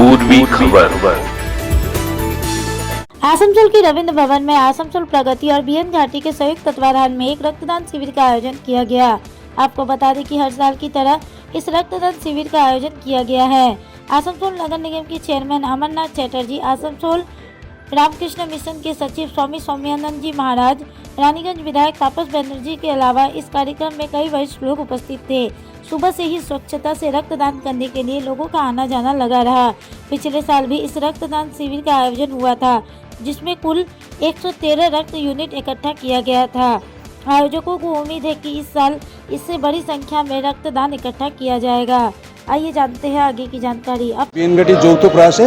पूर्वी खबर। आसनसोल के रविंद्र भवन में आसनसोल प्रगति और बीएन घाटी के संयुक्त तत्वाधान में एक रक्तदान शिविर का आयोजन किया गया। आपको बता दें कि हर साल की तरह इस रक्तदान शिविर का आयोजन किया गया है। आसनसोल नगर निगम के चेयरमैन अमरनाथ चटर्जी, आसनसोल रामकृष्ण मिशन के सचिव स्वामी सौम्यानंद जी महाराज, रानीगंज विधायक तापस बनर्जी के अलावा इस कार्यक्रम में कई वरिष्ठ लोग उपस्थित थे। सुबह से ही स्वच्छता से रक्तदान करने के लिए लोगों का आना जाना लगा रहा। पिछले साल भी इस रक्तदान शिविर का आयोजन हुआ था, जिसमें कुल 113 रक्त यूनिट इकट्ठा किया गया था। आयोजकों को उम्मीद है कि इस साल इससे बड़ी संख्या में रक्तदान इकट्ठा किया जाएगा। आइए जानते हैं आगे की जानकारी। अब बीएन घाटी যৌথ প্রয়াসে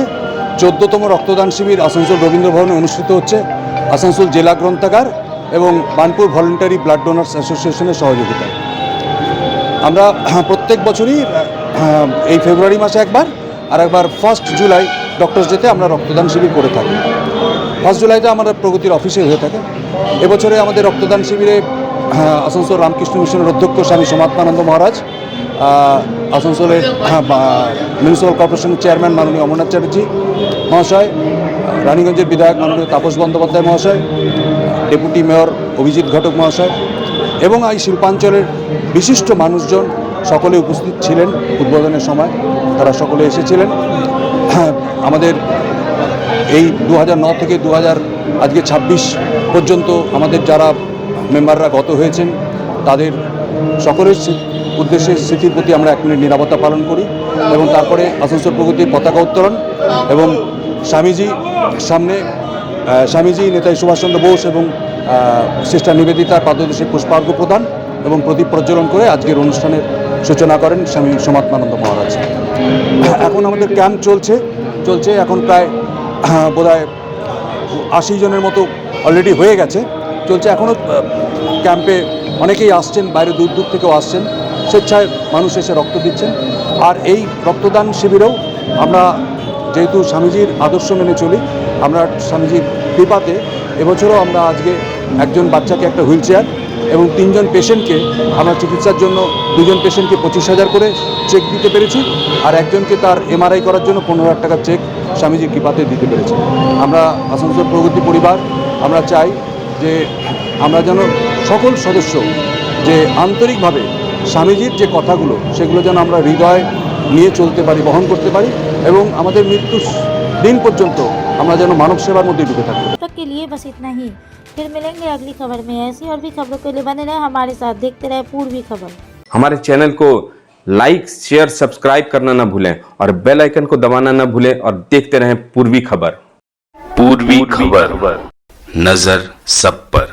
14তম রক্তদান শিবির আসানসোল রবীন্দ্র ভবনে অনুষ্ঠিত হচ্ছে আসানসোল জেলা গ্রন্থাগার এবং বানপুর ভলেন্টারি ব্লাড ডোনার্স অ্যাসোসিয়েশনের সহযোগিতায়। আমরা প্রত্যেক বছরই এই ফেব্রুয়ারি মাসে একবার আর একবার 1 জুলাই ডক্টরস ডেতে আমরা রক্তদান শিবির করে থাকি। 1 জুলাইতে আমাদের প্রগতির অফিসে হয়ে থাকে। এবছরে আমাদের রক্তদান শিবিরে আসানসোল রামকৃষ্ণ মিশনের অধ্যক্ষ স্বামী সমাত্মানন্দ মহারাজ, আসানসোলের মিউনিসিপ্যাল কর্পোরেশনের চেয়ারম্যান মাননীয় অমরনাথ চ্যাটার্জি মহাশয়, রানীগঞ্জের বিধায়ক মাননীয় তাপস বন্দ্যোপাধ্যায় মহাশয়, ডেপুটি মেয়র অভিজিৎ ঘটক মহাশয় এবং এই শিল্পাঞ্চলের বিশিষ্ট মানুষজন সকলে উপস্থিত ছিলেন। উদ্বোধনের সময় তারা সকলে এসেছিলেন। আমাদের এই 2009 থেকে 2026 পর্যন্ত আমাদের যারা মেম্বাররা গত হয়েছেন তাদের সকলের উদ্দেশ্যে স্মৃতির প্রতি আমরা 1 মিনিট নীরবতা পালন করি এবং তারপরে আসানসোল প্রগতির পতাকা উত্তোলন এবং স্বামীজি সামনে স্বামীজি নেতাজি সুভাষচন্দ্র বোস এবং সিস্টার নিবেদিতার পাদদেশে পুষ্পার্ঘ্য প্রদান এবং প্রদীপ প্রজ্বলন করে আজকের অনুষ্ঠানের সূচনা করেন স্বামী সমাত্মানন্দ মহারাজ। এখন আমাদের ক্যাম্প চলছে এখন প্রায় বোধহয় 80 জনের মতো অলরেডি হয়ে গেছে। চলছে এখনও ক্যাম্পে অনেকেই আসছেন, বাইরে দূর দূর থেকেও আসছেন, স্বেচ্ছায় মানুষ এসে রক্ত দিচ্ছেন। আর এই রক্তদান শিবিরেও আমরা যেহেতু স্বামীজির আদর্শ মেনে চলি, আমরা স্বামীজির কৃপাতে এবছরও আমরা আজকে একজন বাচ্চাকে একটা হুইল চেয়ার এবং 3 জন পেশেন্টকে আমরা চিকিৎসার জন্য 2 জন পেশেন্টকে 25,000 করে চেক দিতে পেরেছি আর একজনকে তার এমআরআই করার জন্য 15,000 টাকার চেক স্বামীজির কৃপাতে দিতে পেরেছি। আমরা আসানসোল প্রগতি পরিবার আমরা চাই যে আমরা যেন সকল সদস্য যে আন্তরিকভাবে স্বামীজির যে কথাগুলো সেগুলো যেন আমরা হৃদয় নিয়ে চলতে পারি, বহন করতে পারি এবং আমাদের মৃত্যু দিন পর্যন্ত আমরা যেন মানব সেবার মধ্যে ডুবে থাকি। तक के लिए बस इतना ही। फिर मिलेंगे अगली खबर में। ऐसी और भी खबरों के लिए बने रहे हमारे साथ, देखते रहे पूर्वी खबर। हमारे चैनल को लाइक, शेयर, सब्सक्राइब करना ना भूलें और बेल आइकन को दबाना ना भूलें और देखते रहें पूर्वी खबर। पूर्वी खबर, नजर सब पर।